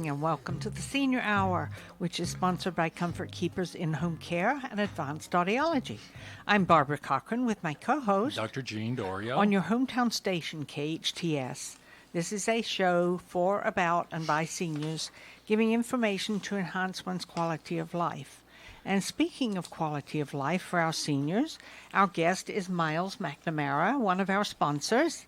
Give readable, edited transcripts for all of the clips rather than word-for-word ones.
morning and welcome to the Senior Hour, which is sponsored by Comfort Keepers in-Home Care and Advanced Audiology. I'm Barbara Cochran with my co-host, Dr. Jean Dorio. on your hometown station, KHTS. This is a show for, about, and by seniors, giving information to enhance one's quality of life. And speaking of quality of life for our seniors, our guest is Miles McNamara, one of our sponsors.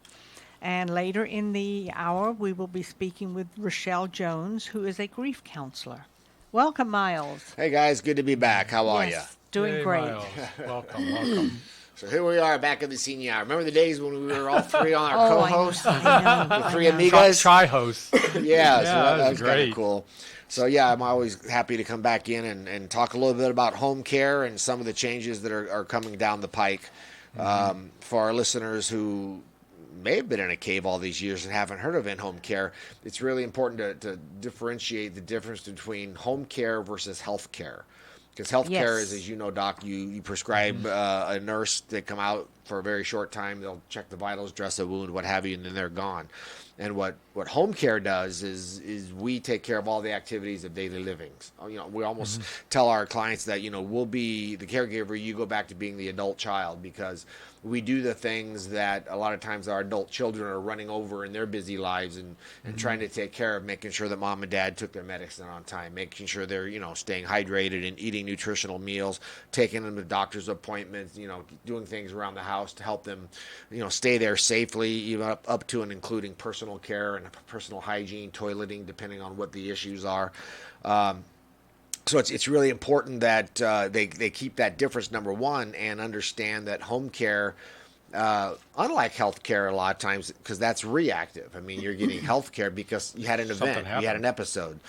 And later in the hour, we will be speaking with Rochelle Jones, who is a grief counselor. Welcome, Miles. Hey, guys. Good to be back. How are you? Yes, doing Hey, great. Miles. Welcome. So here we are back in the senior hour. Remember the days when we were all three on our Oh, co-hosts? I know. The three amigas? Tri-host. Yeah, so that was kind great. of cool. So, yeah, I'm always happy to come back in and talk a little bit about home care and some of the changes that are coming down the pike. For our listeners who may have been in a cave all these years and haven't heard of in-home care, it's really important to differentiate the difference between home care versus health care. Because health care is, as you know, Doc, you prescribe a nurse. They come out for a very short time. They'll check the vitals, dress a wound, what have you, and then they're gone. And what home care does is we take care of all the activities of daily living. You know, we almost tell our clients that, you know, we'll be the caregiver. You go back to being the adult child, because we do the things that a lot of times our adult children are running over in their busy lives and trying to take care of, making sure that mom and dad took their medicine on time, making sure they're, you know, staying hydrated and eating nutritional meals, taking them to doctor's appointments, you know, doing things around the house to help them, you know, stay there safely, even up to and including personal care and personal hygiene, toileting, depending on what the issues are. So it's really important that they keep that difference, number one, and understand that home care, unlike health care a lot of times, because that's reactive. I mean, you're getting health care because you had an event, you had an episode.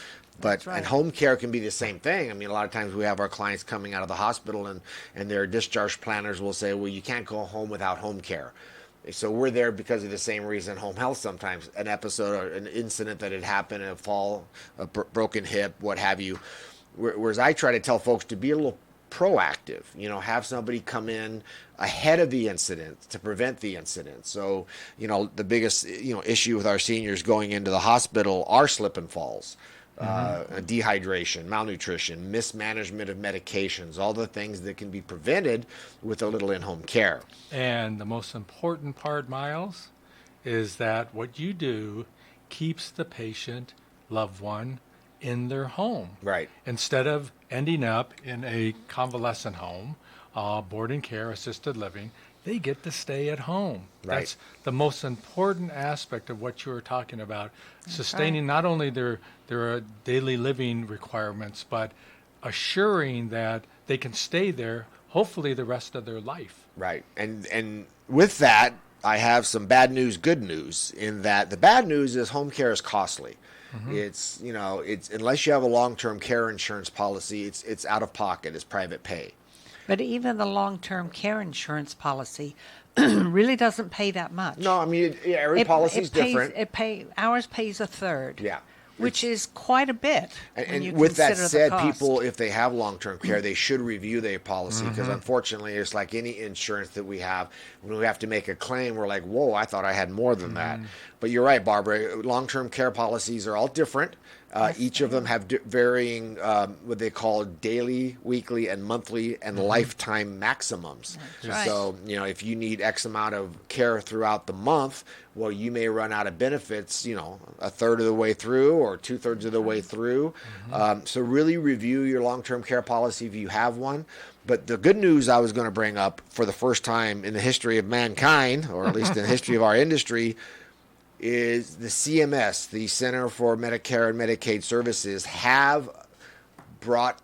But and home care can be the same thing. I mean, a lot of times we have our clients coming out of the hospital and their discharge planners will say, well, you can't go home without home care. So we're there because of the same reason home health sometimes, an episode or an incident that had happened, a fall, a broken hip, what have you. Whereas I try to tell folks to be a little proactive, you know, have somebody come in ahead of the incident to prevent the incident. So, you know, the biggest, you know, issue with our seniors going into the hospital are slip and falls, dehydration, malnutrition, mismanagement of medications, all the things that can be prevented with a little in-home care. And the most important part, Miles, is that what you do keeps the patient, loved one, in their home. Right. Instead of ending up in a convalescent home, boarding care, assisted living, they get to stay at home. Right. That's the most important aspect of what you were talking about, sustaining not only their daily living requirements, but assuring that they can stay there, hopefully the rest of their life. Right. And with that, I have some bad news, good news, in that the bad news is home care is costly. It's, you know, it's unless you have a long-term care insurance policy, it's out of pocket, it's private pay. But even the long-term care insurance policy really doesn't pay that much. No, I mean, every policy is different. Ours pays a third. Yeah. Which is quite a bit. And with that said, people, if they have long-term care, they should review their policy, because unfortunately, it's like any insurance that we have. When we have to make a claim, we're like, whoa, I thought I had more than that. But you're right, Barbara. Long-term care policies are all different. Each of them have varying what they call daily, weekly, and monthly and lifetime maximums. Right. So, you know, if you need X amount of care throughout the month, well, you may run out of benefits, you know, a third of the way through or 2/3 of the way through. So really review your long-term care policy if you have one. But the good news I was going to bring up, for the first time in the history of mankind, or at least in the history of our industry, is the CMS, the Center for Medicare and Medicaid Services, have brought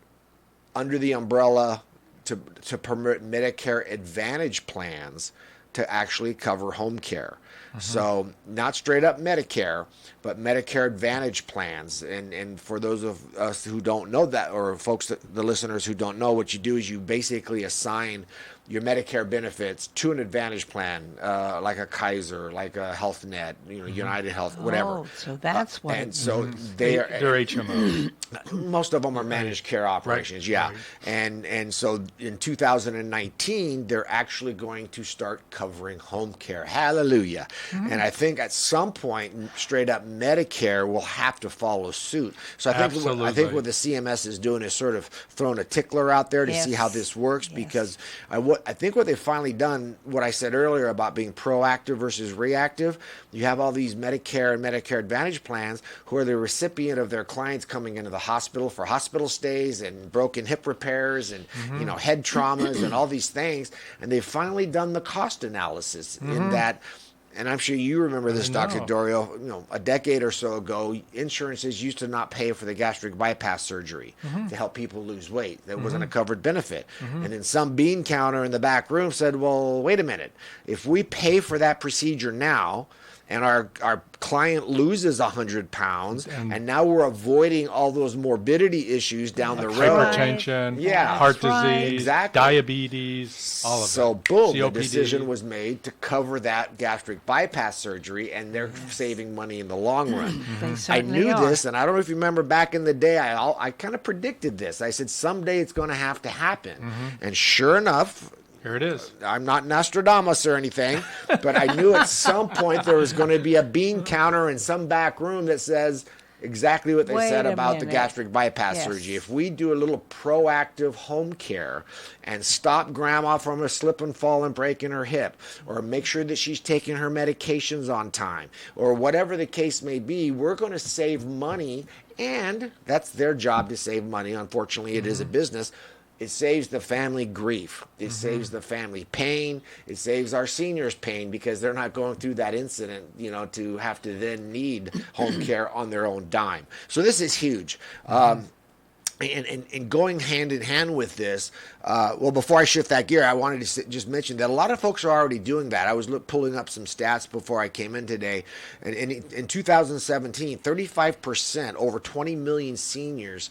under the umbrella to permit Medicare Advantage plans to actually cover home care. So not straight up Medicare, but Medicare Advantage plans. And for those of us who don't know that, or folks, the listeners who don't know, what you do is you basically assign your Medicare benefits to an Advantage plan, like a Kaiser, like a Health Net, United Health, whatever. Oh, so that's what. And so They're they're HMOs. most of them are managed care operations, yeah. right. And so in 2019, they're actually going to start covering home care. Hallelujah. And I think at some point, straight up Medicare will have to follow suit. So I think what the CMS is doing is sort of throwing a tickler out there to see how this works, because I think what they've finally done, what I said earlier about being proactive versus reactive, you have all these Medicare and Medicare Advantage plans who are the recipient of their clients coming into the hospital for hospital stays and broken hip repairs and head traumas and all these things, and they've finally done the cost analysis in that. And I'm sure you remember this, Dr. Dorio. A decade or so ago, insurances used to not pay for the gastric bypass surgery to help people lose weight. That wasn't a covered benefit. And then some bean counter in the back room said, well, wait a minute. If we pay for that procedure now, and our client loses 100 pounds, and now we're avoiding all those morbidity issues down the road. Hypertension, Yeah. heart Right. disease, Exactly. diabetes, all of So it. boom, the COPD. decision was made to cover that gastric bypass surgery, and they're saving money in the long run. They I certainly knew are. this, and I don't know if you remember back in the day, I kind of predicted this. I said someday it's going to have to happen. And sure enough, Here it is. I'm not Nostradamus or anything, but I knew at some point there was going to be a bean counter in some back room that says exactly what they Wait said a about the minute. gastric bypass Yes. surgery. If we do a little proactive home care and stop grandma from a slip and fall and breaking her hip, or make sure that she's taking her medications on time, or whatever the case may be, we're going to save money, and that's their job to save money. Unfortunately, it is a business. It saves the family grief. It saves the family pain. It saves our seniors pain, because they're not going through that incident, to have to then need home care on their own dime. So this is huge. And going hand in hand with this, well, before I shift that gear, I wanted to just mention that a lot of folks are already doing that. I was pulling up some stats before I came in today. And in 2017, 35%, over 20 million seniors,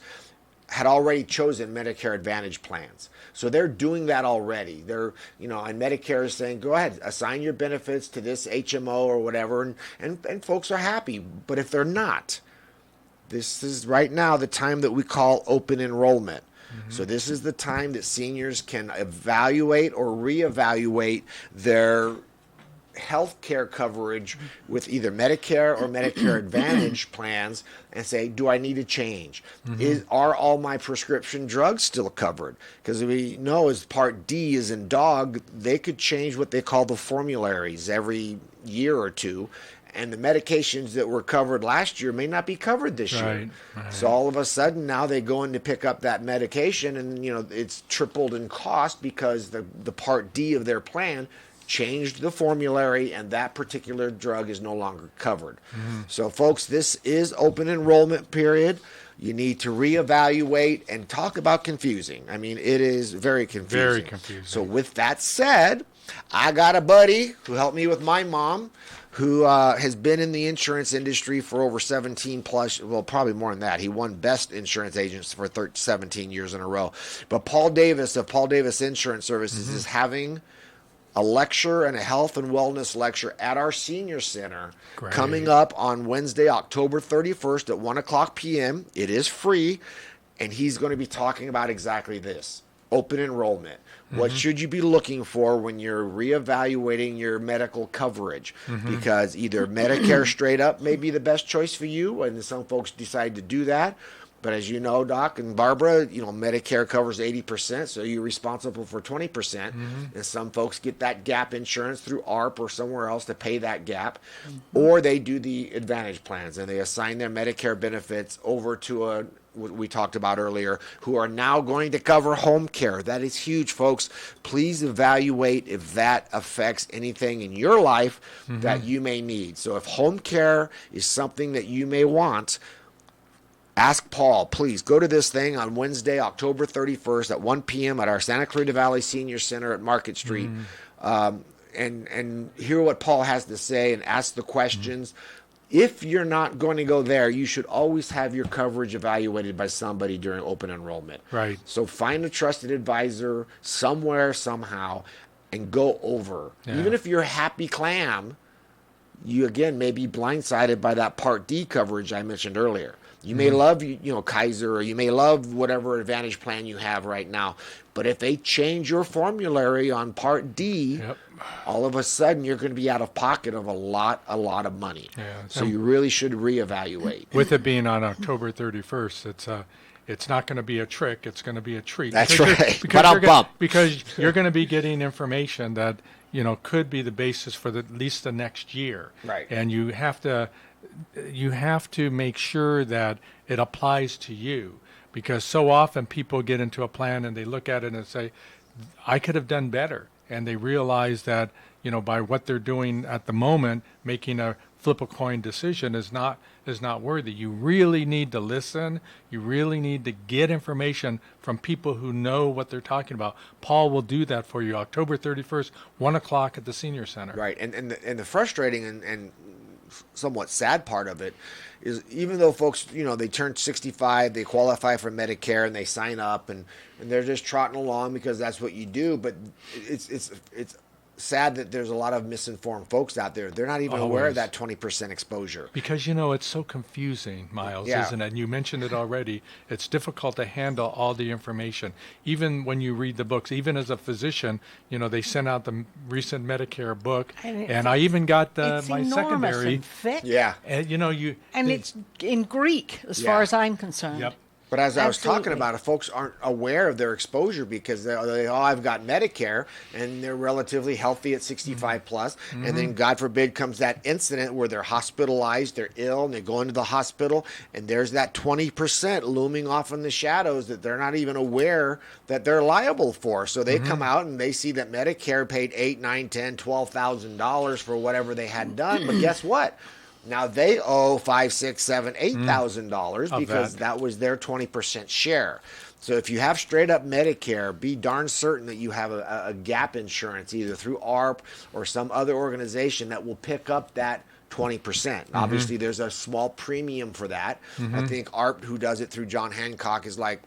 had already chosen Medicare Advantage plans. So they're doing that already. They're, and Medicare is saying, go ahead, assign your benefits to this HMO or whatever, and folks are happy. But if they're not, this is right now the time that we call open enrollment. So this is the time that seniors can evaluate or reevaluate their health care coverage with either Medicare or Medicare Advantage plans, and say, do I need to change? Are all my prescription drugs still covered? Because we know as Part D is in dog, they could change what they call the formularies every year or two, and the medications that were covered last year may not be covered this year. Right. So all of a sudden now they go in to pick up that medication, and it's tripled in cost because the Part D of their plan changed the formulary, and that particular drug is no longer covered. So folks, this is open enrollment period. You need to reevaluate, and talk about confusing. I mean, it is very confusing. Very confusing. So with that said, I got a buddy who helped me with my mom, who has been in the insurance industry for over 17 plus, well, probably more than that. He won Best Insurance Agents for 17 years in a row. But Paul Davis of Paul Davis Insurance Services is having a lecture and a health and wellness lecture at our senior center coming up on Wednesday, October 31st at 1 o'clock p.m. It is free, and he's going to be talking about exactly this, open enrollment. What should you be looking for when you're reevaluating your medical coverage? Because either Medicare straight up may be the best choice for you, and some folks decide to do that. But as you know, Doc and Barbara, Medicare covers 80%, so you're responsible for 20%. And some folks get that gap insurance through ARP or somewhere else to pay that gap. Or they do the Advantage plans, and they assign their Medicare benefits over to what we talked about earlier, who are now going to cover home care. That is huge, folks. Please evaluate if that affects anything in your life that you may need. So if home care is something that you may want, ask Paul. Please go to this thing on Wednesday, October 31st at 1 p.m. at our Santa Clarita Valley Senior Center at Market Street, and hear what Paul has to say and ask the questions. if you're not going to go there, you should always have your coverage evaluated by somebody during open enrollment. Right. So find a trusted advisor somewhere, somehow, and go over. Yeah. Even if you're a happy clam, you again may be blindsided by that Part D coverage I mentioned earlier. You may love, Kaiser, or you may love whatever Advantage plan you have right now. But if they change your formulary on Part D, all of a sudden you're going to be out of pocket of a lot of money. Yeah. So you really should reevaluate. With it being on October 31st, it's not going to be a trick. It's going to be a treat. That's right. Because you're going to be getting information that could be the basis for at least the next year. Right. And you have to make sure that it applies to you, because so often people get into a plan and they look at it and say, I could have done better. And they realize that, by what they're doing at the moment, making a flip a coin decision is not worthy. You really need to listen. You really need to get information from people who know what they're talking about. Paul will do that for you. October 31st, 1 o'clock at the Senior Center. Right. And the frustrating and somewhat sad part of it is, even though folks, they turn 65, they qualify for Medicare and they sign up and they're just trotting along because that's what you do. But it's sad that there's a lot of misinformed folks out there. They're not even aware of that 20% exposure. Because, it's so confusing, Miles, isn't it? And you mentioned it already. It's difficult to handle all the information. Even when you read the books, even as a physician, they sent out the recent Medicare book. And I even got my secondary. And thick. Yeah. And, it's in Greek, as far as I'm concerned. Yep. But as I was talking Absolutely. about it, folks aren't aware of their exposure because I've got Medicare, and they're relatively healthy at 65 plus. And then, God forbid, comes that incident where they're hospitalized, they're ill, and they go into the hospital, and there's that 20% looming off in the shadows that they're not even aware that they're liable for. So they come out and they see that Medicare paid $8, $9, $10, $12,000 for whatever they had done. But guess what? Now they owe $5, $6, $7, $8,000 because that was their 20% share. So if you have straight up Medicare, be darn certain that you have a gap insurance either through ARP or some other organization that will pick up that 20%. Obviously, there's a small premium for that. I think ARP, who does it through John Hancock, is like,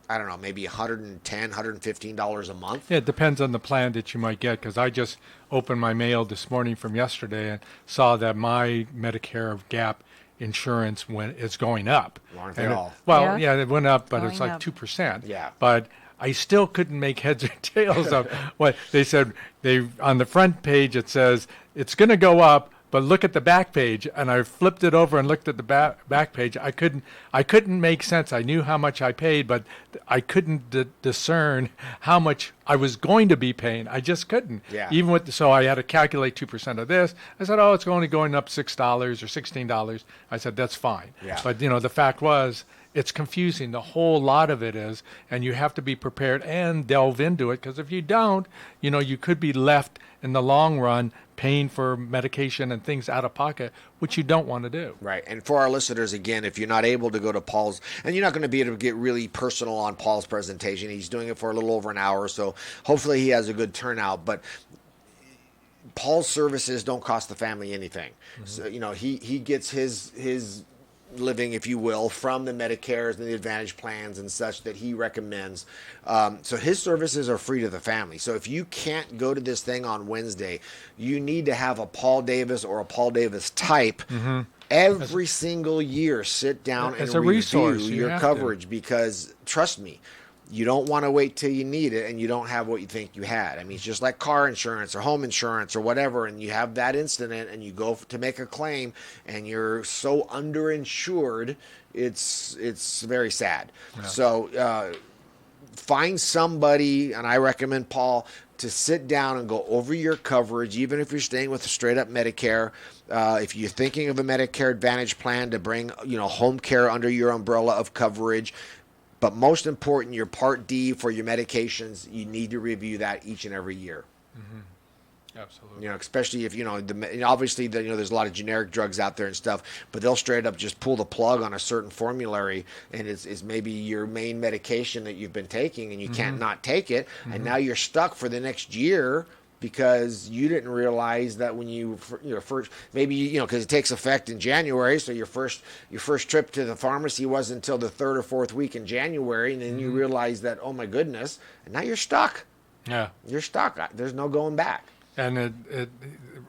I don't know, maybe $110, $115 a month. Yeah, it depends on the plan that you might get, because I just opened my mail this morning from yesterday and saw that my Medicare Gap insurance is going up. Aren't they all? It went up, but it's Going like up. 2%. Yeah. But I still couldn't make heads or tails of what they said. On the front page it says it's going to go up, but look at the back page, and I flipped it over and looked at the back page. I couldn't make sense. I knew how much I paid, but I couldn't discern how much I was going to be paying. I just couldn't. Yeah. So I had to calculate 2% of this. I said, it's only going up $6 or $16. I said, that's fine. Yeah. But the fact was, it's confusing. The whole lot of it is, and you have to be prepared and delve into it, because if you don't, you could be left in the long run paying for medication and things out of pocket, which you don't want to do. Right. And for our listeners, again, if you're not able to go to Paul's, and you're not going to be able to get really personal on Paul's presentation, he's doing it for a little over an hour, so hopefully he has a good turnout. But Paul's services don't cost the family anything. So, he gets his living, if you will, from the Medicares and the Advantage plans and such that he recommends. So his services are free to the family. So if you can't go to this thing on Wednesday, you need to have a Paul Davis or a Paul Davis type every single year sit down and As a review resource, you your have to. coverage, because trust me, you don't want to wait till you need it and you don't have what you think you had. I mean, it's just like car insurance or home insurance or whatever, and you have that incident and you go to make a claim and you're so underinsured, it's very sad. Yeah. So find somebody, and I recommend Paul, to sit down and go over your coverage, even if you're staying with a straight up Medicare. If you're thinking of a Medicare Advantage plan, to bring home care under your umbrella of coverage. But most important, your Part D for your medications, you need to review that each and every year. Absolutely. Especially if, obviously, there's a lot of generic drugs out there and stuff, but they'll straight up just pull the plug on a certain formulary, and it's maybe your main medication that you've been taking, and you can't not take it, and now you're stuck for the next year because you didn't realize that when first, maybe because it takes effect in January, so your first trip to the pharmacy wasn't until the 3rd or 4th week in January, and then you realize that, oh my goodness, and now you're stuck. Yeah. You're stuck. There's no going back. And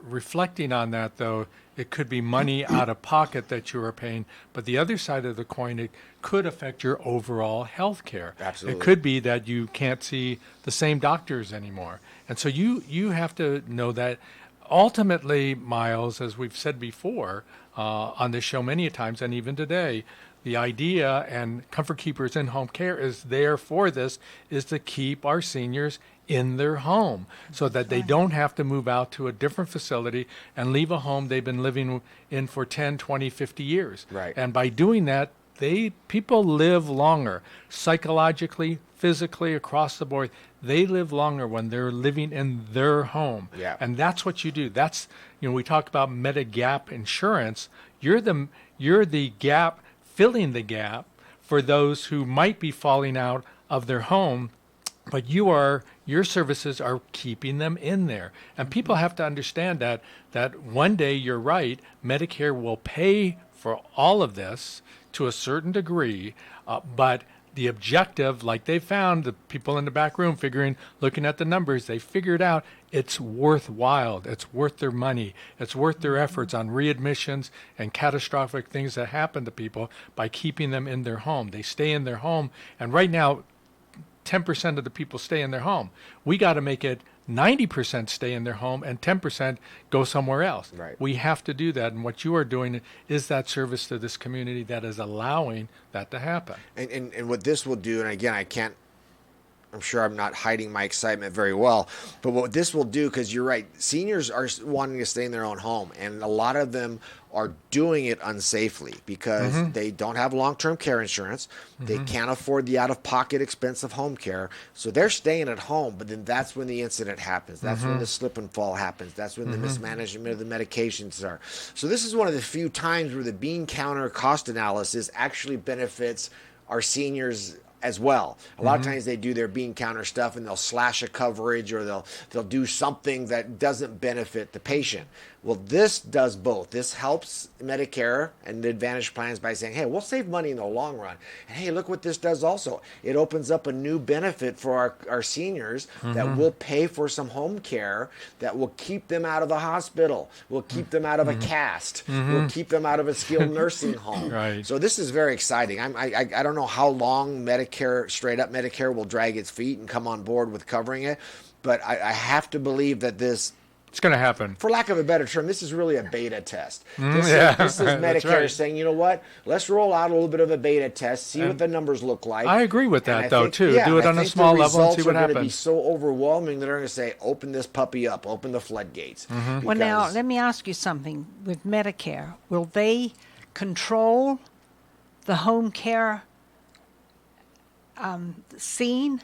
reflecting on that, though, it could be money out of pocket that you are paying, but the other side of the coin, it could affect your overall health care. Absolutely. It could be that you can't see the same doctors anymore. And so you have to know that ultimately, Miles, as we've said before on this show many times, and even today, the idea, and Comfort Keepers in Home Care is there for this, is to keep our seniors in their home so that they don't have to move out to a different facility and leave a home they've been living in for 10, 20, 50 years. Right. And by doing that, people live longer, psychologically, physically, across the board. They live longer when they're living in their home. Yeah. And that's what you do. That's, we talk about Medigap insurance. You're the gap, filling the gap for those who might be falling out of their home, but your services are keeping them in there. And people have to understand that one day, you're right, Medicare will pay for all of this to a certain degree, but the objective, like they found, the people in the back room looking at the numbers, they figured out it's worthwhile. It's worth their money. It's worth their efforts on readmissions and catastrophic things that happen to people by keeping them in their home. They stay in their home. And right now, 10% of the people stay in their home. We got to make it 90% stay in their home and 10% go somewhere else. Right. We have to do that. And what you are doing is that service to this community that is allowing that to happen. And what this will do, and again, I'm sure I'm not hiding my excitement very well, but what this will do, because you're right, seniors are wanting to stay in their own home, and a lot of them are doing it unsafely because they don't have long-term care insurance. They can't afford the out-of-pocket expense of home care, so they're staying at home, but then that's when the incident happens. That's when the slip and fall happens. That's when the mismanagement of the medications are. So this is one of the few times where the bean counter cost analysis actually benefits our seniors as well. A lot of times they do their bean counter stuff and they'll slash a coverage, or they'll do something that doesn't benefit the patient. Well, this does both. This helps Medicare and the Advantage plans by saying, hey, we'll save money in the long run. And hey, look what this does also. It opens up a new benefit for our seniors that will pay for some home care that will keep them out of the hospital, will keep them out of a cast, will keep them out of a skilled nursing home. Right. So this is very exciting. I don't know how long straight up Medicare will drag its feet and come on board with covering it, but I have to believe that it's going to happen. For lack of a better term, this is really a beta test. This is That's Medicare right. saying, you know what, let's roll out a little bit of a beta test, see what the numbers look like. I agree with that, though, too. Do it on a small level and see what happens. The results are going to be so overwhelming that they're going to say, open this puppy up, open the floodgates. Well, now, let me ask you something. With Medicare, will they control the home care scene?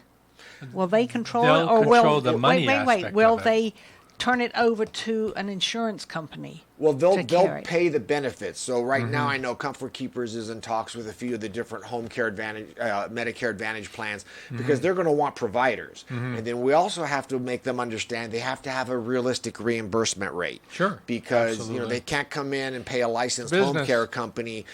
Will they control They'll it? Or control will, the money aspect will of it. they turn it over to an insurance company? Well, they'll carry. pay the benefits. So right now, I know Comfort Keepers is in talks with a few of the different home care advantage, Medicare Advantage plans, because they're going to want providers. And then we also have to make them understand they have to have a realistic reimbursement rate. Sure. Because Absolutely. they can't come in and pay a licensed Business. home care company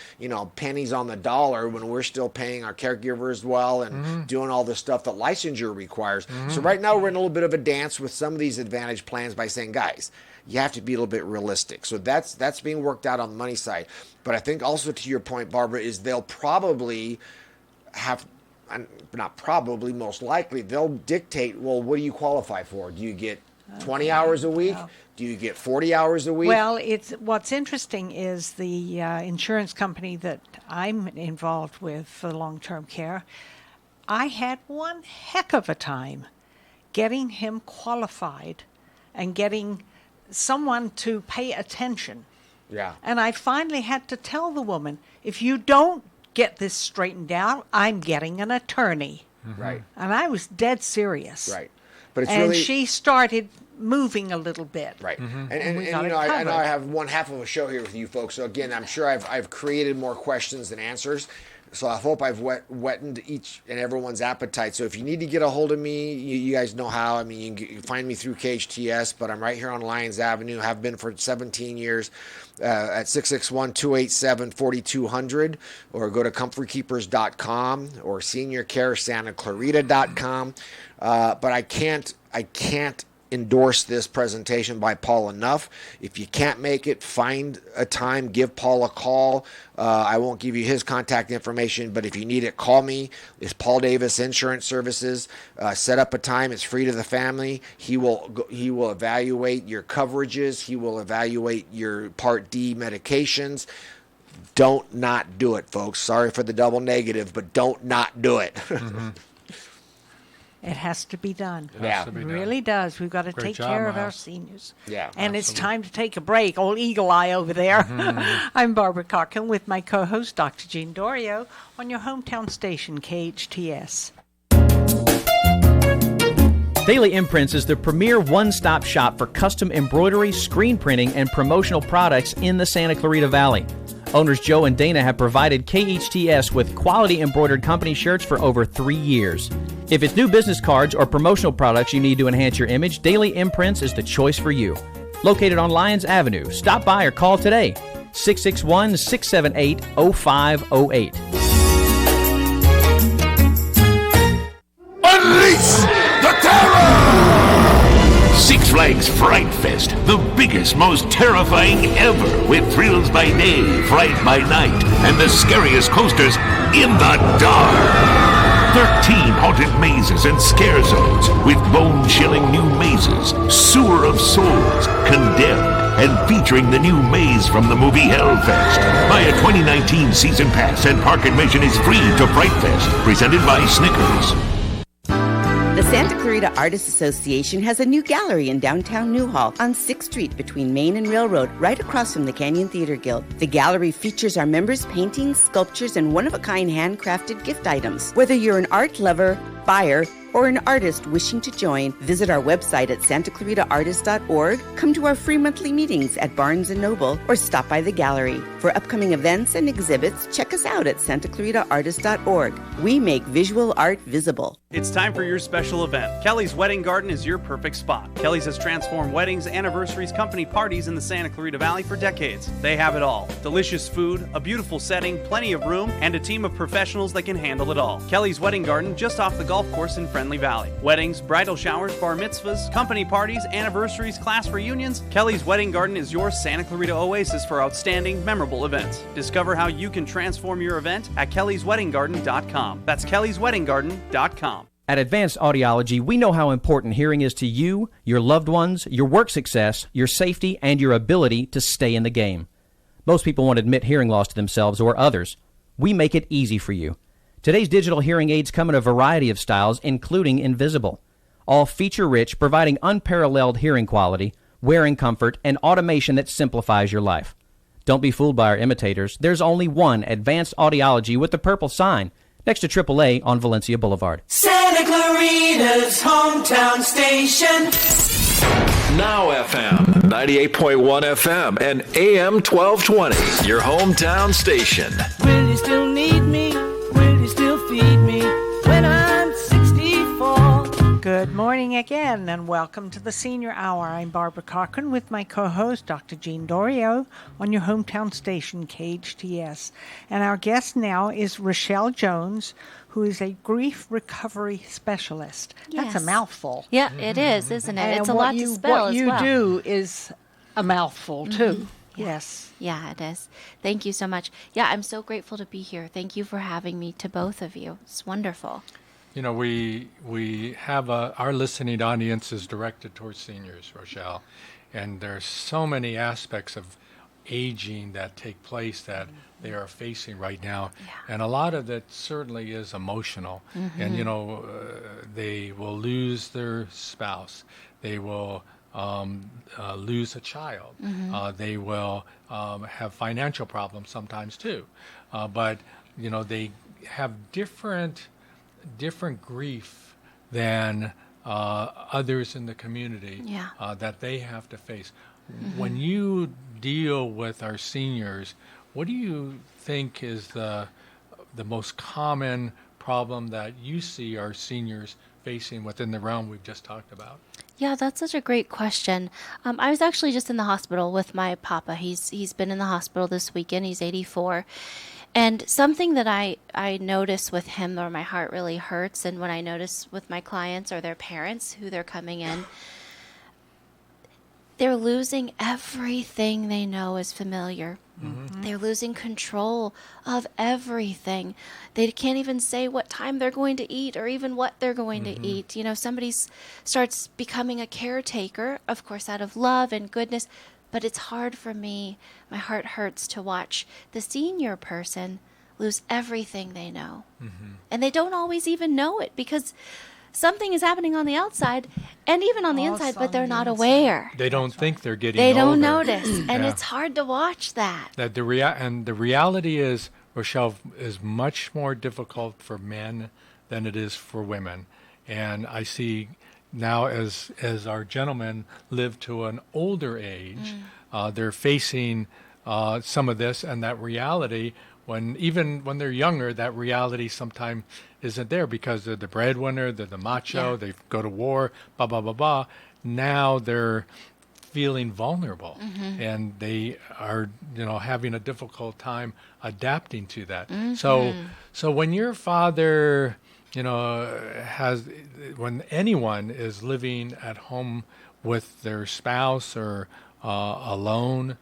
pennies on the dollar when we're still paying our caregivers well and doing all the stuff that licensure requires. So right now we're in a little bit of a dance with some of these Advantage plans by saying, guys, you have to be a little bit realistic. So that's being worked out on the money side. But I think also, to your point, Barbara, is they'll probably have, not probably, most likely, they'll dictate, well, what do you qualify for? Do you get 20 hours a week? Well, Do you get 40 hours a week? Well, what's interesting is the insurance company that I'm involved with for long-term care. I had one heck of a time getting him qualified and getting someone to pay attention. Yeah. And I finally had to tell the woman, if you don't get this straightened out, I'm getting an attorney. Right. And I was dead serious. Right. But it's And really, she started moving a little bit. right. Mm-hmm. And we you got it know, I know covered. I have one half of a show here with you folks. So again, I'm sure I've created more questions than answers. So I hope I've whetted each and everyone's appetite. So if you need to get a hold of me, you guys know how. I mean, you can find me through KHTS, but I'm right here on Lyons Avenue. Have been for 17 years at 661-287-4200, or go to comfortkeepers.com or seniorcaresantaclarita.com. But I can't endorse this presentation by Paul enough. If you can't make it, find a time, give Paul a call. I won't give you his contact information, but if you need it, call me. It's Paul Davis Insurance Services. Set up a time. It's free to the family. He will evaluate your coverages. He will evaluate your Part D medications. Don't not do it, folks. Sorry for the double negative, but don't not do it. Mm-hmm. It has to be done. Yeah. It really does. We've got to take job, care of our Miles. seniors. Yeah, and it's absolutely. time to take a break. Old Eagle Eye over there. Mm-hmm. I'm Barbara Cochran with my co-host, Dr. Jean Dorio, on your hometown station, KHTS. Daily Imprints is the premier one-stop shop for custom embroidery, screen printing, and promotional products in the Santa Clarita Valley. Owners Joe and Dana have provided KHTS with quality embroidered company shirts for over 3 years. If it's new business cards or promotional products you need to enhance your image, Daily Imprints is the choice for you. Located on Lyons Avenue, stop by or call today, 661-678-0508. Unleash the terror! Six Flags Fright Fest, the biggest, most terrifying ever, with thrills by day, fright by night, and the scariest coasters in the dark. 13 haunted mazes and scare zones, with bone-chilling new mazes, Sewer of Souls, Condemned, and featuring the new maze from the movie Hellfest. Buy a 2019 season pass and park admission is free to Fright Fest, presented by Snickers. The Santa Clarita Artists Association has a new gallery in downtown Newhall on 6th Street between Main and Railroad, right across from the Canyon Theater Guild. The gallery features our members' paintings, sculptures, and one-of-a-kind handcrafted gift items. Whether you're an art lover, buyer, or an artist wishing to join, visit our website at santaclaritaartist.org, come to our free monthly meetings at Barnes & Noble, or stop by the gallery. For upcoming events and exhibits, check us out at santaclaritaartist.org. We make visual art visible. It's time for your special event. Kelly's Wedding Garden is your perfect spot. Kelly's has transformed weddings, anniversaries, company parties in the Santa Clarita Valley for decades. They have it all. Delicious food, a beautiful setting, plenty of room, and a team of professionals that can handle it all. Kelly's Wedding Garden, just off the golf course in Friendly Valley. Weddings, bridal showers, bar mitzvahs, company parties, anniversaries, class reunions. Kelly's Wedding Garden is your Santa Clarita oasis for outstanding, memorable events. Discover how you can transform your event at kellysweddinggarden.com. That's kellysweddinggarden.com. At Advanced Audiology, we know how important hearing is to you, your loved ones, your work success, your safety, and your ability to stay in the game. Most people won't admit hearing loss to themselves or others. We make it easy for you. Today's digital hearing aids come in a variety of styles, including invisible. All feature-rich, providing unparalleled hearing quality, wearing comfort, and automation that simplifies your life. Don't be fooled by our imitators. There's only one Advanced Audiology with the purple sign, next to AAA on Valencia Boulevard. Santa Clarita's hometown station. Now FM, 98.1 FM, and AM-1220, your hometown station. Will you still need me? Will you still feed me when I'm 64? Good morning again, and welcome to the Senior Hour. I'm Barbara Cochran with my co-host, Dr. Jean Dorio, on your hometown station, KHTS. And our guest now is Rochelle Jones, who is a grief recovery specialist. That's a Yes. mouthful. Yeah, it is, isn't it? And It's a what lot you, to spell what as you well. do is a mouthful, too. Yes. Yeah, it is. Thank you so much. Yeah, I'm so grateful to be here. Thank you for having me, to both of you. It's wonderful. You know, we have our listening audience is directed towards seniors, Rochelle, and there's so many aspects of aging that take place that they are facing right now, and a lot of it certainly is emotional. And you know, they will lose their spouse, they will lose a child, they will have financial problems sometimes too, but you know, they have different grief than others in the community that they have to face. When you deal with our seniors, what do you think is the the most common problem that you see our seniors facing within the realm we've just talked about? Yeah, that's such a great question. I was actually just in the hospital with my papa. He's been in the hospital this weekend. He's 84. And something that I notice with him, or my heart really hurts, and when I notice with my clients or their parents who they're coming in, they're losing everything they know is familiar. Mm-hmm. They're losing control of everything. They can't even say what time they're going to eat or even what they're going to eat. You know, somebody starts becoming a caretaker, of course, out of love and goodness. But it's hard for me. My heart hurts to watch the senior person lose everything they know. Mm-hmm. And they don't always even know it because something is happening on the outside and even on the inside, but they're not aware. They don't think they're getting They older. don't notice. And it's hard to watch that. The reality is, Rochelle, is much more difficult for men than it is for women. And I see now as our gentlemen live to an older age, they're facing some of this, and that reality, even when they're younger, that reality sometimes isn't there because they're the breadwinner, they're the macho, they go to war, blah, blah, blah, blah. Now they're feeling vulnerable, and they are, having a difficult time adapting to that. So when your father, when anyone is living at home with their spouse or alone,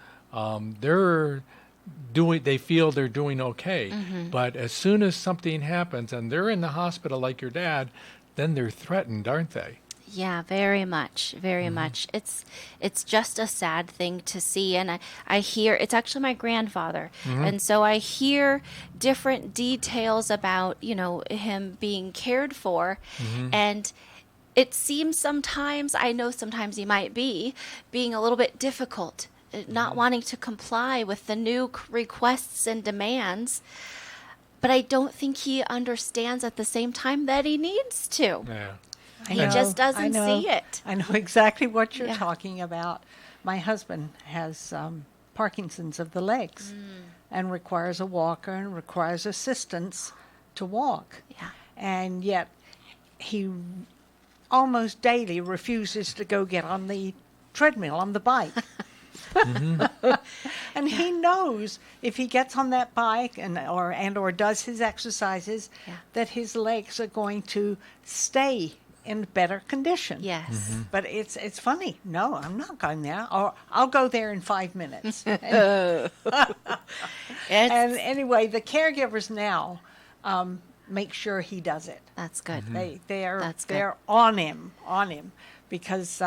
they feel they're doing okay. But as soon as something happens and they're in the hospital like your dad, then they're threatened, aren't they? Yeah, very much, very much. It's just a sad thing to see, and I hear it's actually my grandfather, and so I hear different details about him being cared for, and it seems sometimes he might be being a little bit difficult, not wanting to comply with the new requests and demands. But I don't think he understands at the same time that he needs to. Yeah. He just doesn't see it. I know exactly what you're talking about. My husband has Parkinson's of the legs and requires a walker and requires assistance to walk. Yeah. And yet he almost daily refuses to go get on the treadmill, on the bike. And he knows if he gets on that bike or does his exercises that his legs are going to stay in better condition. Yes. But it's funny. No, I'm not going there. Or I'll go there in 5 minutes. And anyway, the caregivers now make sure he does it. That's good. They're on him because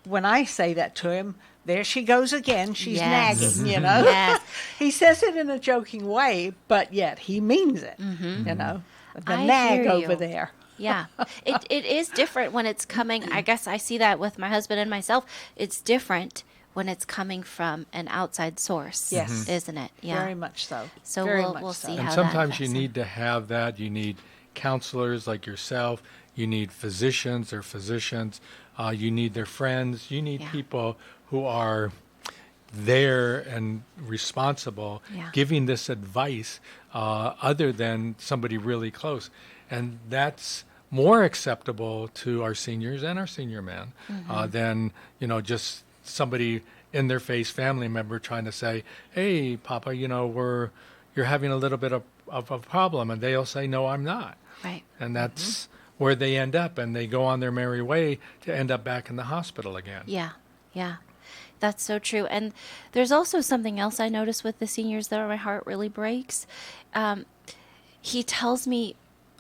when I say that to him, there she goes again. She's nagging, Yes. He says it in a joking way, but yet he means it, The I nag hear over you. there. Yeah. It is different when it's coming. I guess I see that with my husband and myself. It's different when it's coming from an outside source. Yes. Isn't it? Yeah. Very much so. So Very we'll much see so. how And sometimes that you affects need to have that. You need counselors like yourself. You need physicians or physicians. You need their friends. You need people who are there and responsible, giving this advice other than somebody really close. And that's more acceptable to our seniors and our senior men than, just somebody in their face, family member trying to say, hey, Papa, you're having a little bit of a problem. And they'll say, no, I'm not. Right. And that's where they end up, and they go on their merry way to end up back in the hospital again. Yeah. Yeah. That's so true. And there's also something else I notice with the seniors that my heart really breaks. He tells me,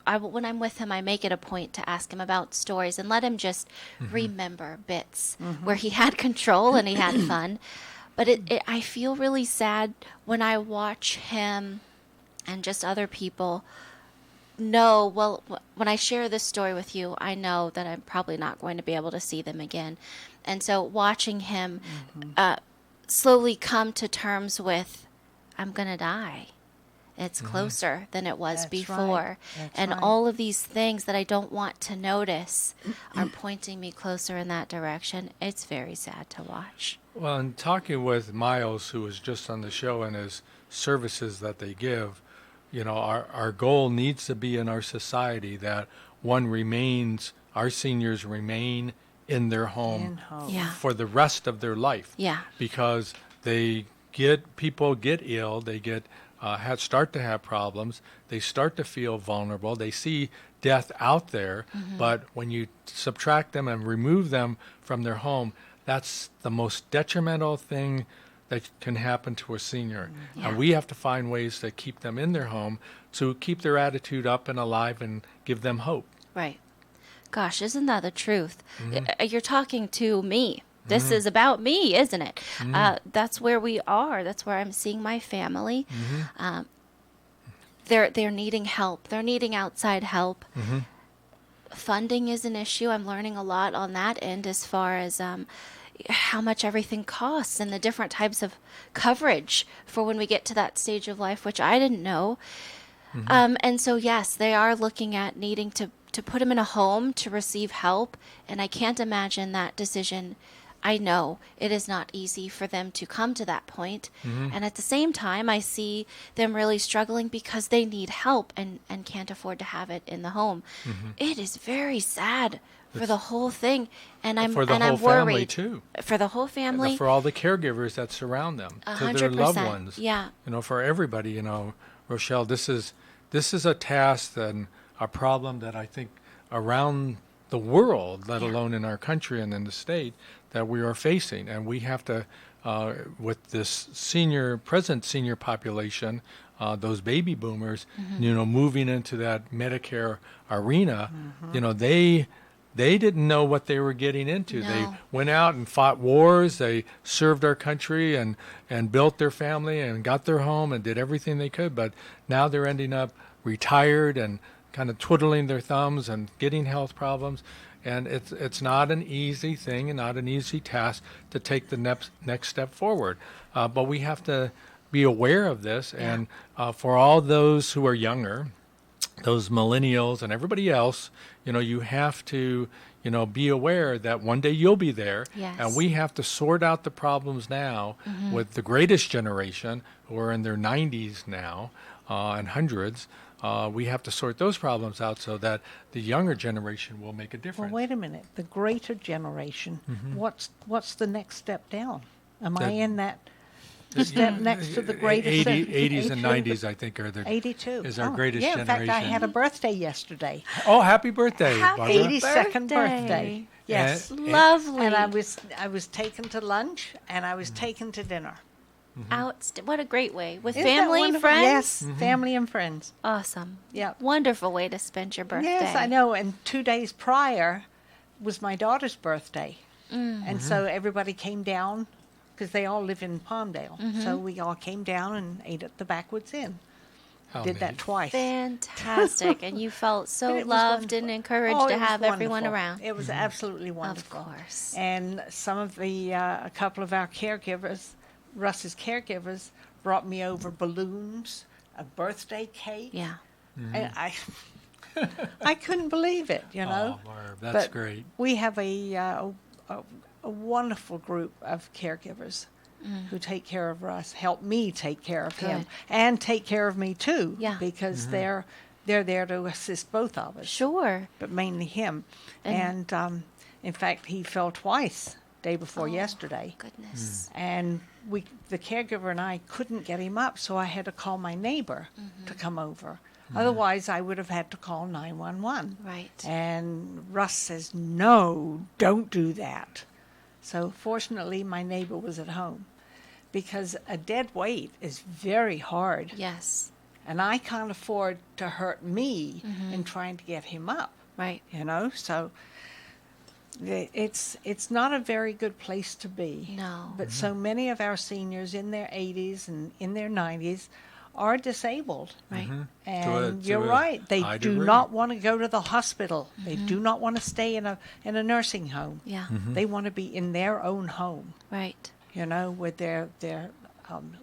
when I'm with him, I make it a point to ask him about stories and let him just remember bits where he had control and he had fun. But I feel really sad when I watch him and just other people when I share this story with you, I know that I'm probably not going to be able to see them again. And so watching him slowly come to terms with, I'm going to die. It's closer than it was before. And all of these things that I don't want to notice are pointing me closer in that direction. It's very sad to watch. Well, in talking with Miles, who was just on the show, and his services that they give, our goal needs to be in our society that our seniors remain in their home Yeah. for the rest of their life. Yeah. Because people get ill, they start to have problems, they start to feel vulnerable, they see death out there, but when you subtract them and remove them from their home, that's the most detrimental thing that can happen to a senior. Yeah. And we have to find ways to keep them in their home to keep their attitude up and alive and give them hope. Right. Gosh, isn't that the truth? You're talking to me. This is about me, isn't it? That's where we are. That's where I'm seeing my family. They're needing help. They're needing outside help. Funding is an issue. I'm learning a lot on that end as far as how much everything costs and the different types of coverage for when we get to that stage of life, which I didn't know. And so, yes, they are looking at needing to put them in a home to receive help. And I can't imagine that decision. I know it is not easy for them to come to that point. And at the same time, I see them really struggling because they need help and can't afford to have it in the home. It is very sad for the whole thing. And I'm for the and whole I'm worried. family too. For the whole family. For all the caregivers that surround them, to their 100%. loved ones. Yeah. For everybody, Rochelle, this is a task and a problem that I think around the world, let alone in our country and in the state, that we are facing. And we have to, with this present senior population, those baby boomers, moving into that Medicare arena, they didn't know what they were getting into. No. They went out and fought wars. They served our country and built their family and got their home and did everything they could. But now they're ending up retired and kind of twiddling their thumbs and getting health problems. And it's not an easy thing and not an easy task to take the next step forward. But we have to be aware of this. Yeah. And for all those who are younger, those millennials and everybody else, you have to, be aware that one day you'll be there. Yes. And we have to sort out the problems now with the greatest generation who are in their 90s now and hundreds. We have to sort those problems out so that the younger generation will make a difference. Well, wait a minute. The greater generation, what's the next step down? Am I in that step next to the greatest? 80s and 90s, I think, 82 is our greatest generation. In fact, I had a birthday yesterday. Oh, happy birthday, Barbara. 82nd birthday. Yes. Lovely. And I was taken to lunch and I was taken to dinner. What a great way. With Isn't that family, wonderful? friends? Yes, family and friends. Awesome. Yeah. Wonderful way to spend your birthday. Yes, I know. And 2 days prior was my daughter's birthday. And so everybody came down because they all live in Palmdale. So we all came down and ate at the Backwoods Inn. Did that twice. Fantastic. And you felt so It was loved and wonderful. encouraged to It was have everyone wonderful. around. It was absolutely wonderful. Of course. And some of a couple of our caregivers, Russ's caregivers, brought me over balloons, a birthday cake. Yeah. And I couldn't believe it, Oh, Barb, that's great. We have a wonderful group of caregivers who take care of Russ, help me take care of him, and take care of me too. Yeah. Because they're there to assist both of us. Sure. But mainly him. And in fact, he fell twice day before yesterday. Goodness. And the caregiver and I couldn't get him up, so I had to call my neighbor to come over. Otherwise, I would have had to call 911. Right. And Russ says, no, don't do that. So fortunately, my neighbor was at home because a dead weight is very hard. Yes. And I can't afford to hurt me in trying to get him up. Right. So it's not a very good place to be. No. But so many of our seniors in their 80s and in their 90s are disabled. Right. And you're right. They do not want to go to the hospital. They do not want to stay in a nursing home. Yeah. They want to be in their own home. Right. With their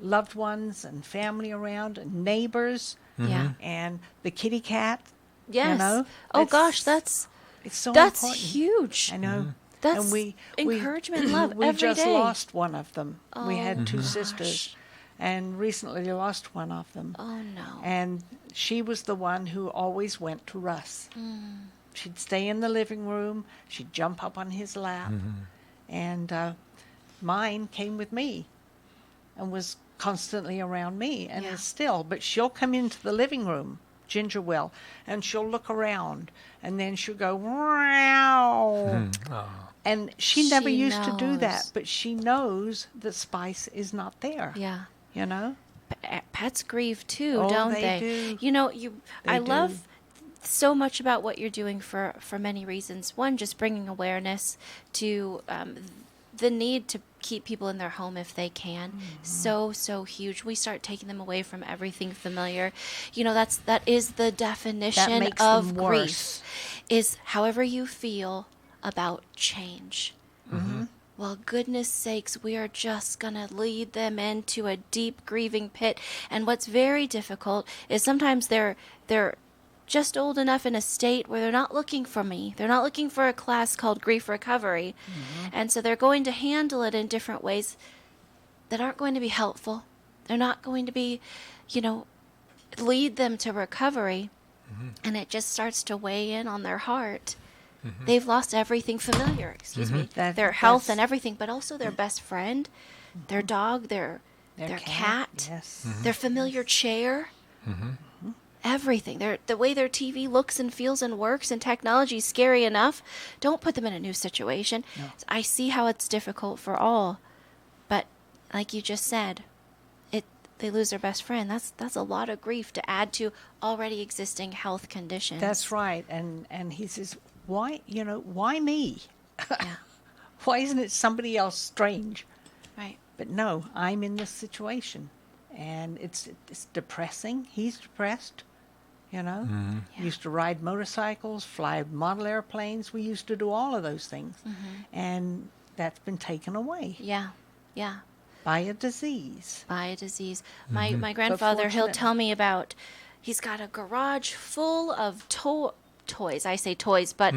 loved ones and family around and neighbors. Yeah. And the kitty cat. Yes. Oh gosh, it's so that's important. huge. I know. That's and encouragement and love we every just day. lost one of them. We had two gosh. sisters, and recently lost one of them. Oh, no. And she was the one who always went to Russ. She'd stay in the living room. She'd jump up on his lap. And mine came with me and was constantly around me, and is still. But she'll come into the living room, Ginger will, and she'll look around, and then she'll go, wow. And she never used to do that, knows. but she knows that Spice is not there. Yeah. You know? Pets grieve too, Oh, don't they they? do. You know, I do. love so much about what you're doing for many reasons. One, just bringing awareness to the need to keep people in their home if they can. So huge. We start taking them away from everything familiar. You know, that is the definition makes of them grief. worse. Is however you feel about change. Well, goodness sakes, we are just going to lead them into a deep grieving pit. And what's very difficult is sometimes they're just old enough in a state where they're not looking for me. They're not looking for a class called grief recovery. And so they're going to handle it in different ways that aren't going to be helpful. They're not going to be, lead them to recovery. And it just starts to weigh in on their heart. They've lost everything familiar, their health and everything, but also their best friend, their dog, their cat, Yes. their familiar chair, everything. The way their TV looks and feels and works, and technology is scary enough. Don't put them in a new situation. No. I see how it's difficult for all, but like you just said, they lose their best friend. That's a lot of grief to add to already existing health conditions. That's right. And he says, why me? Yeah. Why isn't it somebody else strange? Right. But no, I'm in this situation, and it's depressing. He's depressed, Yeah. Used to ride motorcycles, fly model airplanes. We used to do all of those things, and that's been taken away Yeah. by a disease. My grandfather, he'll fortunate- tell me about, he's got a garage full of toys. I say toys, but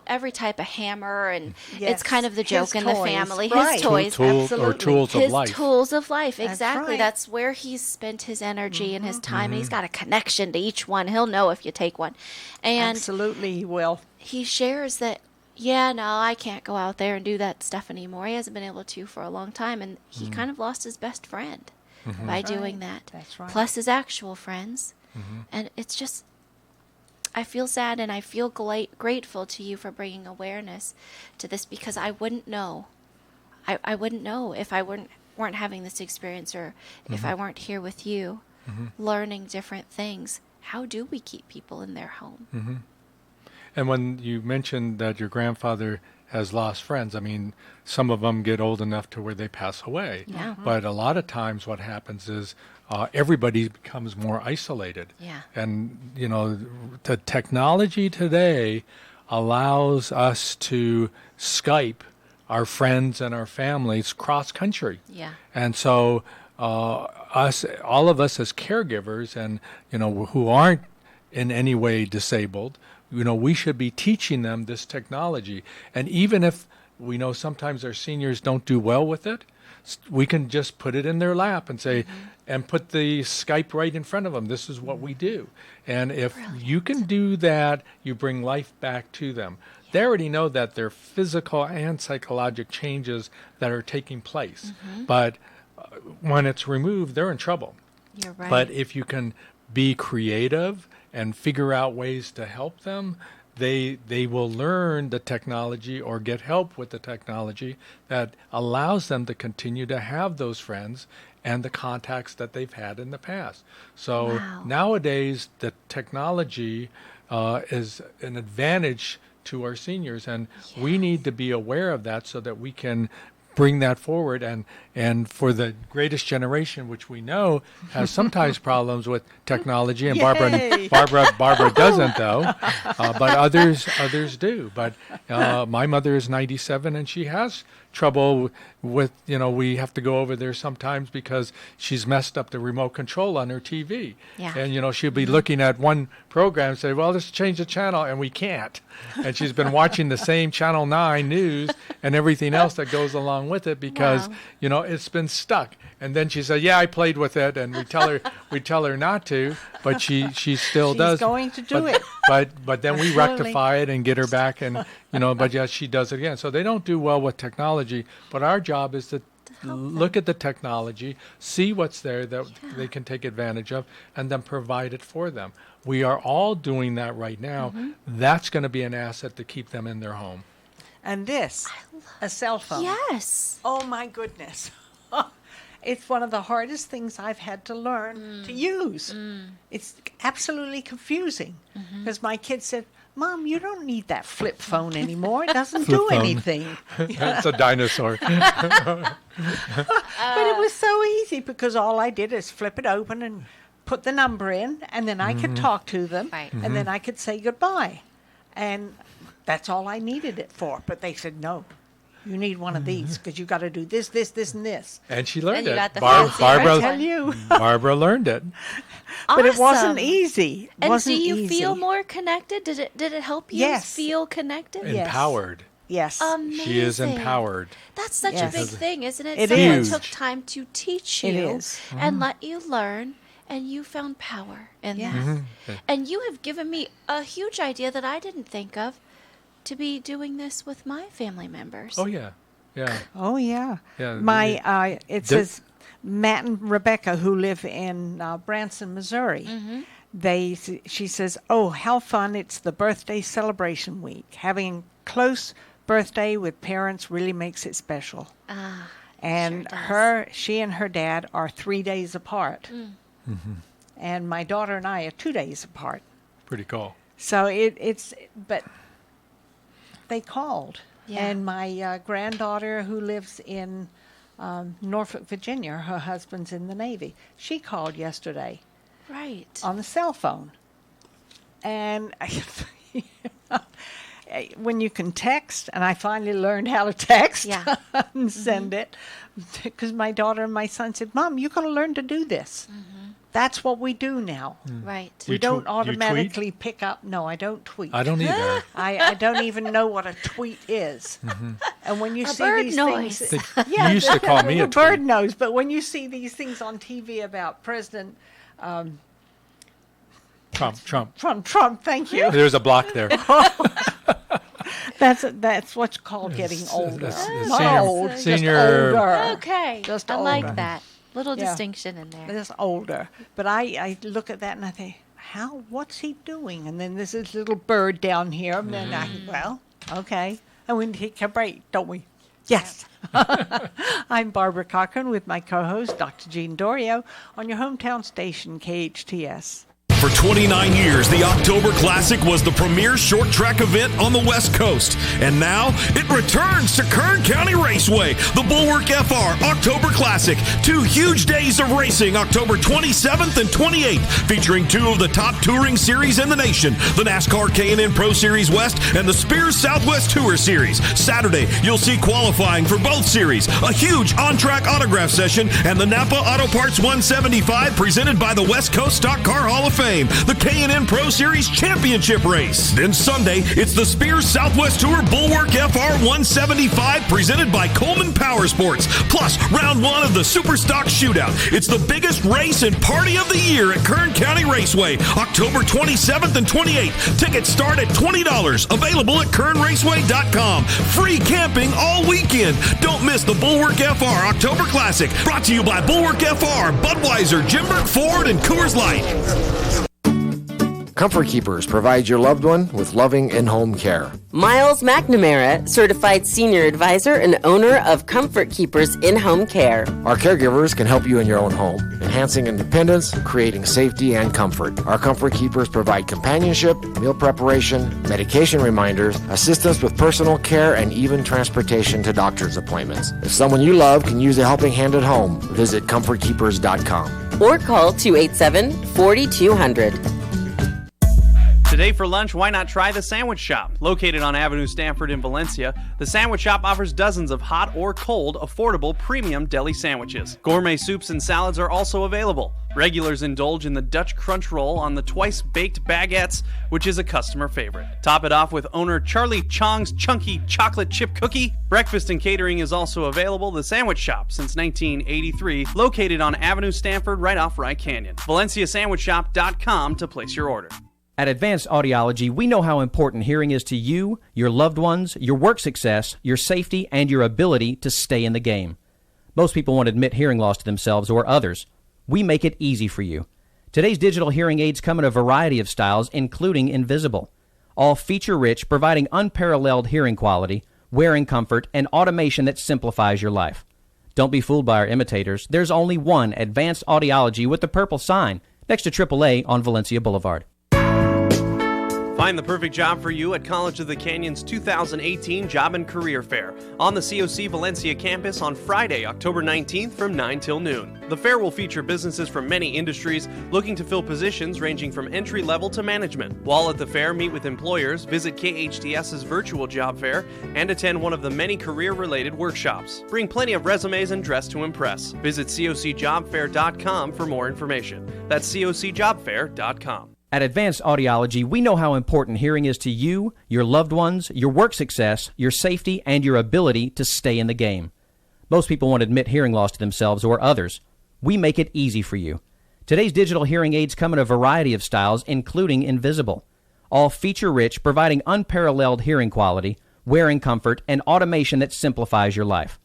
every type of hammer, and Yes, it's kind of the his joke in the toys, family. right. His toys, Tools or Absolutely. tools of his life. tools of life. That's Exactly. right. That's where he's spent his energy and his time, and he's got a connection to each one. He'll know if you take one, and Absolutely, he will. he shares that. Yeah, no, I can't go out there and do that stuff anymore. He hasn't been able to for a long time, and he kind of lost his best friend by doing that. That's right. Plus his actual friends. And it's just, I feel sad, and I feel grateful to you for bringing awareness to this, because I wouldn't know. I wouldn't know if I weren't having this experience, or if I weren't here with you learning different things. How do we keep people in their home? And when you mentioned that your grandfather has lost friends, I mean, some of them get old enough to where they pass away. Yeah. But a lot of times what happens is everybody becomes more isolated. Yeah. And, the technology today allows us to Skype our friends and our families cross country. Yeah. And so all of us as caregivers and, who aren't in any way disabled, we should be teaching them this technology. And even if we know sometimes our seniors don't do well with it, we can just put it in their lap and say, and put the Skype right in front of them. This is what we do. And if you can do that, you bring life back to them. They already know that there are physical and psychological changes that are taking place. But when it's removed, they're in trouble. You're right. But if you can be creative and figure out ways to help them, they will learn the technology or get help with the technology that allows them to continue to have those friends and the contacts that they've had in the past. So nowadays, the technology is an advantage to our seniors, and we need to be aware of that so that we can bring that forward, and for the greatest generation, which we know has sometimes problems with technology, and Barbara doesn't though, but others do. But my mother is 97, and she has trouble with, we have to go over there sometimes because she's messed up the remote control on her TV. Yeah. And, she'll be looking at one program and say, well, let's change the channel, and we can't. And she's been watching the same Channel 9 news and everything else that goes along with it because, it's been stuck. And then she said, "Yeah, I played with it," and we tell her not to, but she still does. She's going to do it. But then we Absolutely. rectify it and get her back, and but yes, she does it again. So they don't do well with technology, but our job is to look at the technology, see what's there that they can take advantage of, and then provide it for them. We are all doing that right now. That's going to be an asset to keep them in their home. And this, a cell phone. Yes. Oh my goodness. It's one of the hardest things I've had to learn to use. It's absolutely confusing because my kids said, "Mom, you don't need that flip phone anymore. It doesn't do phone. anything." It's a dinosaur. But it was so easy because all I did is flip it open and put the number in, and then I could talk to them, Right. and then I could say goodbye. And that's all I needed it for. But they said, "No, you need one of these because you got to do this, this, this, and this." And she learned And you it. got the fancy I Barbara, tell you. Barbara learned it. But it wasn't Awesome. easy. It And wasn't do you easy. feel more connected? Did it help you Yes. feel connected? Yes. Empowered. Yes. Amazing. She is empowered. That's such Yes. a big thing, isn't it? It Someone is. took time to teach you It is. and let you learn, and you found power in that. And you have given me a huge idea that I didn't think of to be doing this with my family members. Oh yeah, yeah. Oh yeah. Yeah, My it says Matt and Rebecca, who live in Branson, Missouri. She says, "Oh, how fun! It's the birthday celebration week. Having close birthday with parents really makes it special." And sure does. she and her dad are 3 days apart, and my daughter and I are 2 days apart. Pretty cool. So but they called. Yeah. And my granddaughter, who lives in Norfolk, Virginia, her husband's in the Navy, she called yesterday Right. on the cell phone. And when you can text, and I finally learned how to text Yeah. and send it, because my daughter and my son said, "Mom, you got to learn to do this." That's what we do now. Right. We You don't tw- you tweet? automatically pick up. No, I don't tweet. I don't either. I don't even know what a tweet is. And when you see bird these noise. things, You used to call me a the bird tweet. knows. But when you see these things on TV about President Trump. thank you. There's a block there. That's what's called getting older. that's Not senior- old, just senior- older. Okay. Just I older. like that. Little Yeah. distinction in there. Just older. But I look at that and I think, what's he doing? And then there's this little bird down here. And then well, okay. And we take a break, don't we? Yes. I'm Barbara Cochran with my co-host, Dr. Jean Dorio, on your hometown station, KHTS. For 29 years, the October Classic was the premier short track event on the West Coast. And now it returns to Kern County Raceway, the Bulwark FR October Classic. 2 huge days of racing, October 27th and 28th, featuring 2 of the top touring series in the nation, the NASCAR K&N Pro Series West and the Spears Southwest Tour Series. Saturday, you'll see qualifying for both series, a huge on-track autograph session, and the Napa Auto Parts 175 presented by the West Coast Stock Car Hall of Fame, the K&N Pro Series Championship Race. Then Sunday, it's the Spears Southwest Tour Bulwark FR 175 presented by Coleman Power Sports, plus round 1 of the Super Stock Shootout. It's the biggest race and party of the year at Kern County Raceway, October 27th and 28th. Tickets start at $20, available at kernraceway.com. Free camping all weekend. Don't miss the Bulwark FR October Classic, brought to you by Bulwark FR, Budweiser, Jimberg Ford, and Coors Light. Comfort Keepers provides your loved one with loving in-home care. Miles McNamara, certified senior advisor and owner of Comfort Keepers in-home care. Our caregivers can help you in your own home, enhancing independence, creating safety and comfort. Our Comfort Keepers provide companionship, meal preparation, medication reminders, assistance with personal care, and even transportation to doctor's appointments. If someone you love can use a helping hand at home, visit comfortkeepers.com. Or call 287-4200. Today for lunch, why not try the Sandwich Shop? Located on Avenue Stanford in Valencia, the Sandwich Shop offers dozens of hot or cold, affordable, premium deli sandwiches. Gourmet soups and salads are also available. Regulars indulge in the Dutch Crunch Roll on the twice-baked baguettes, which is a customer favorite. Top it off with owner Charlie Chong's Chunky Chocolate Chip Cookie. Breakfast and catering is also available. The Sandwich Shop, since 1983, located on Avenue Stanford right off Rye Canyon. ValenciaSandwichShop.com to place your order. At Advanced Audiology, we know how important hearing is to you, your loved ones, your work success, your safety, and your ability to stay in the game. Most people won't admit hearing loss to themselves or others. We make it easy for you. Today's digital hearing aids come in a variety of styles, including invisible. All feature-rich, providing unparalleled hearing quality, wearing comfort, and automation that simplifies your life. Don't be fooled by our imitators. There's only one Advanced Audiology with the purple sign next to AAA on Valencia Boulevard. Find the perfect job for you at College of the Canyon's 2018 Job and Career Fair on the COC Valencia campus on Friday, October 19th from 9 till noon. The fair will feature businesses from many industries looking to fill positions ranging from entry level to management. While at the fair, meet with employers, visit KHTS's virtual job fair, and attend one of the many career-related workshops. Bring plenty of resumes and dress to impress. Visit cocjobfair.com for more information. That's cocjobfair.com. At Advanced Audiology, we know how important hearing is to you, your loved ones, your work success, your safety, and your ability to stay in the game. Most people won't admit hearing loss to themselves or others. We make it easy for you. Today's digital hearing aids come in a variety of styles, including invisible. All feature-rich, providing unparalleled hearing quality, wearing comfort, and automation that simplifies your life.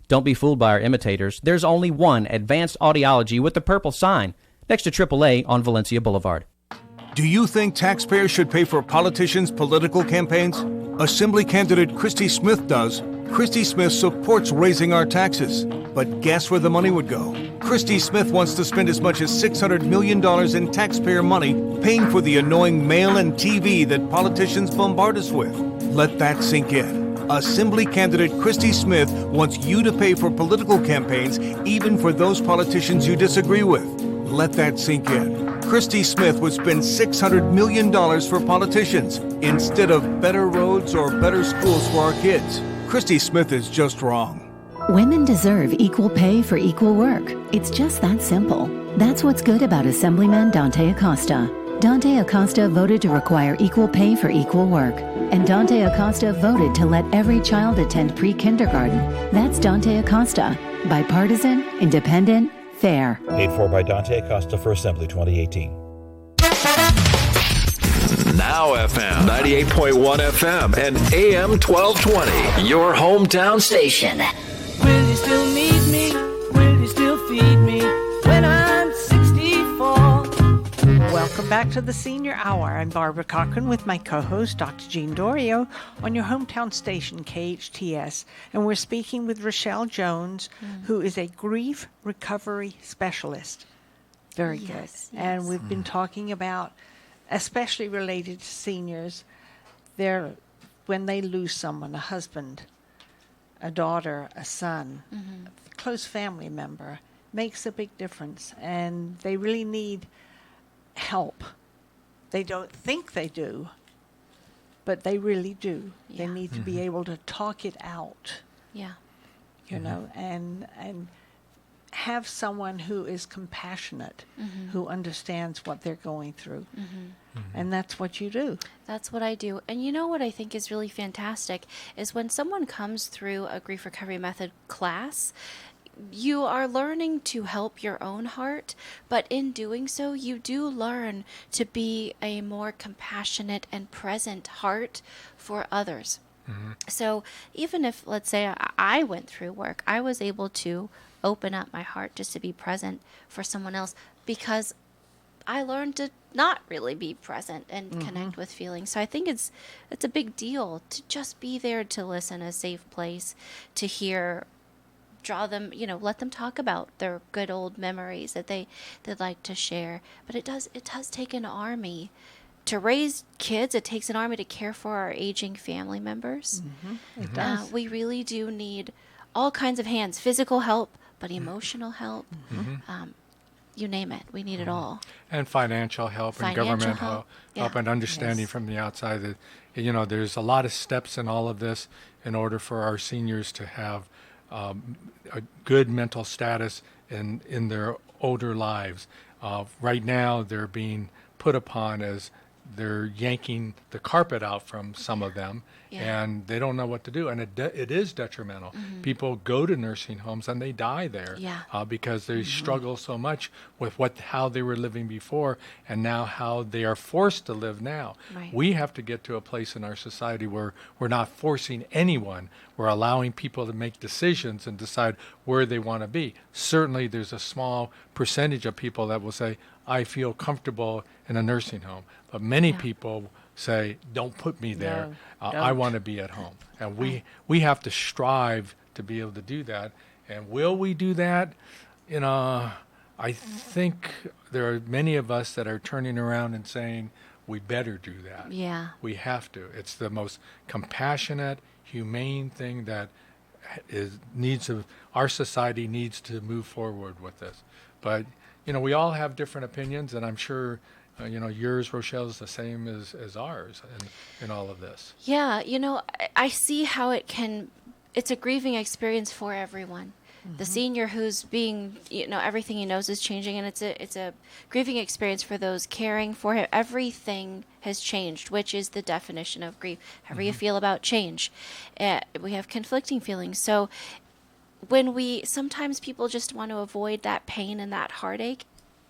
Don't be fooled by our imitators. There's only one Advanced Audiology with the purple sign next to AAA on Valencia Boulevard. Do you think taxpayers should pay for politicians' political campaigns? Assembly candidate Christy Smith does. Christy Smith supports raising our taxes. But guess where the money would go? Christy Smith wants to spend as much as $600 million in taxpayer money paying for the annoying mail and TV that politicians bombard us with. Let that sink in. Assembly candidate Christy Smith wants you to pay for political campaigns, even for those politicians you disagree with. Let that sink in. Christy Smith would spend $600 million for politicians instead of better roads or better schools for our kids. Christy Smith is just wrong. Women deserve equal pay for equal work. It's just that simple. That's what's good about Assemblyman Dante Acosta. Dante Acosta voted to require equal pay for equal work. And Dante Acosta voted to let every child attend pre-kindergarten. That's Dante Acosta. Bipartisan, independent, fair. Paid for by Dante Acosta for Assembly 2018. Now FM, 98.1 FM and AM-1220, your hometown station. Will you still need me? Will you still feed me when I'm 64? Welcome back to the Senior Hour. I'm Barbara Cochran with my co-host, Dr. Jean Dorio, on your hometown station, KHTS. And we're speaking with Rochelle Jones, who is a grief recovery specialist. Very good. And we've been talking about, especially related to seniors, when they lose someone, a husband, a daughter, a son, a close family member, makes a big difference. And they really need help. They don't think they do, but they really do. Yeah. They need to be able to talk it out. Yeah. You know, and have someone who is compassionate, who understands what they're going through. And that's what you do. That's what I do. And you know what I think is really fantastic is when someone comes through a grief recovery method class, you are learning to help your own heart, but in doing so, you do learn to be a more compassionate and present heart for others. So even if, let's say, I went through work, I was able to open up my heart just to be present for someone else because I learned to not really be present and connect with feelings. So I think it's a big deal to just be there to listen, a safe place to hear, draw them, let them talk about their good old memories that they'd like to share. But it does take an army to raise kids. It takes an army to care for our aging family members. It does. We really do need all kinds of hands, physical help, but emotional help. you name it. We need it all. And financial help and government help and understanding from the outside that, there's a lot of steps in all of this in order for our seniors to have a good mental status in their older lives. Right now, they're being put upon as they're yanking the carpet out from some of them, and they don't know what to do. And it is detrimental. People go to nursing homes and they die there because they struggle so much with how they were living before and now how they are forced to live now. Right. We have to get to a place in our society where we're not forcing anyone. We're allowing people to make decisions and decide where they want to be. Certainly there's a small percentage of people that will say, I feel comfortable in a nursing home. But many people say, don't put me there. I want to be at home. And we have to strive to be able to do that. And will we do that? I think there are many of us that are turning around and saying, we better do that. Yeah. We have to. It's the most compassionate, humane thing that our society needs to move forward with this. But, we all have different opinions, and I'm sure yours, Rochelle, is the same as ours in all of this. Yeah, I see how it's a grieving experience for everyone. The senior who's being, everything he knows is changing, and it's a grieving experience for those caring for him. Everything has changed, which is the definition of grief. However you feel about change. We have conflicting feelings. So sometimes people just want to avoid that pain and that heartache.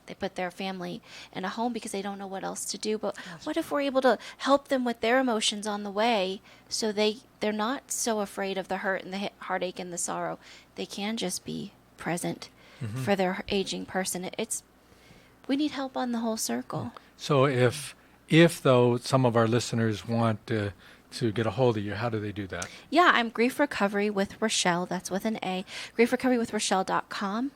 They put their family in a home because they don't know what else to do. But what if we're able to help them with their emotions on the way so they're not so afraid of the hurt and the heartache and the sorrow? They can just be present for their aging person. We need help on the whole circle. So if though some of our listeners want to get a hold of you, how do they do that? Yeah, I'm Grief Recovery with Rochelle. That's with an A. GriefRecoveryWithRochelle.com.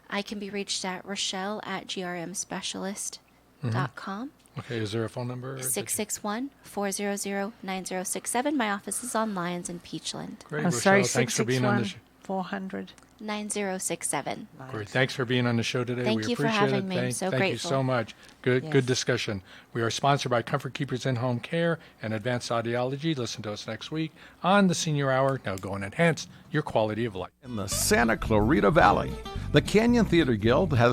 I can be reached at Rochelle@grmspecialist.com. Okay, is there a phone number? 661-400-9067. My office is on Lyons in Peachland. Great, Rochelle. Thanks for being on the show. 400-9067. Great. Thanks for being on the show today. Thank you for having me. I'm so grateful. Thank you so much. Good discussion. We are sponsored by Comfort Keepers In-Home Care and Advanced Audiology. Listen to us next week on the Senior Hour. Now go and enhance your quality of life. In the Santa Clarita Valley, the Canyon Theater Guild has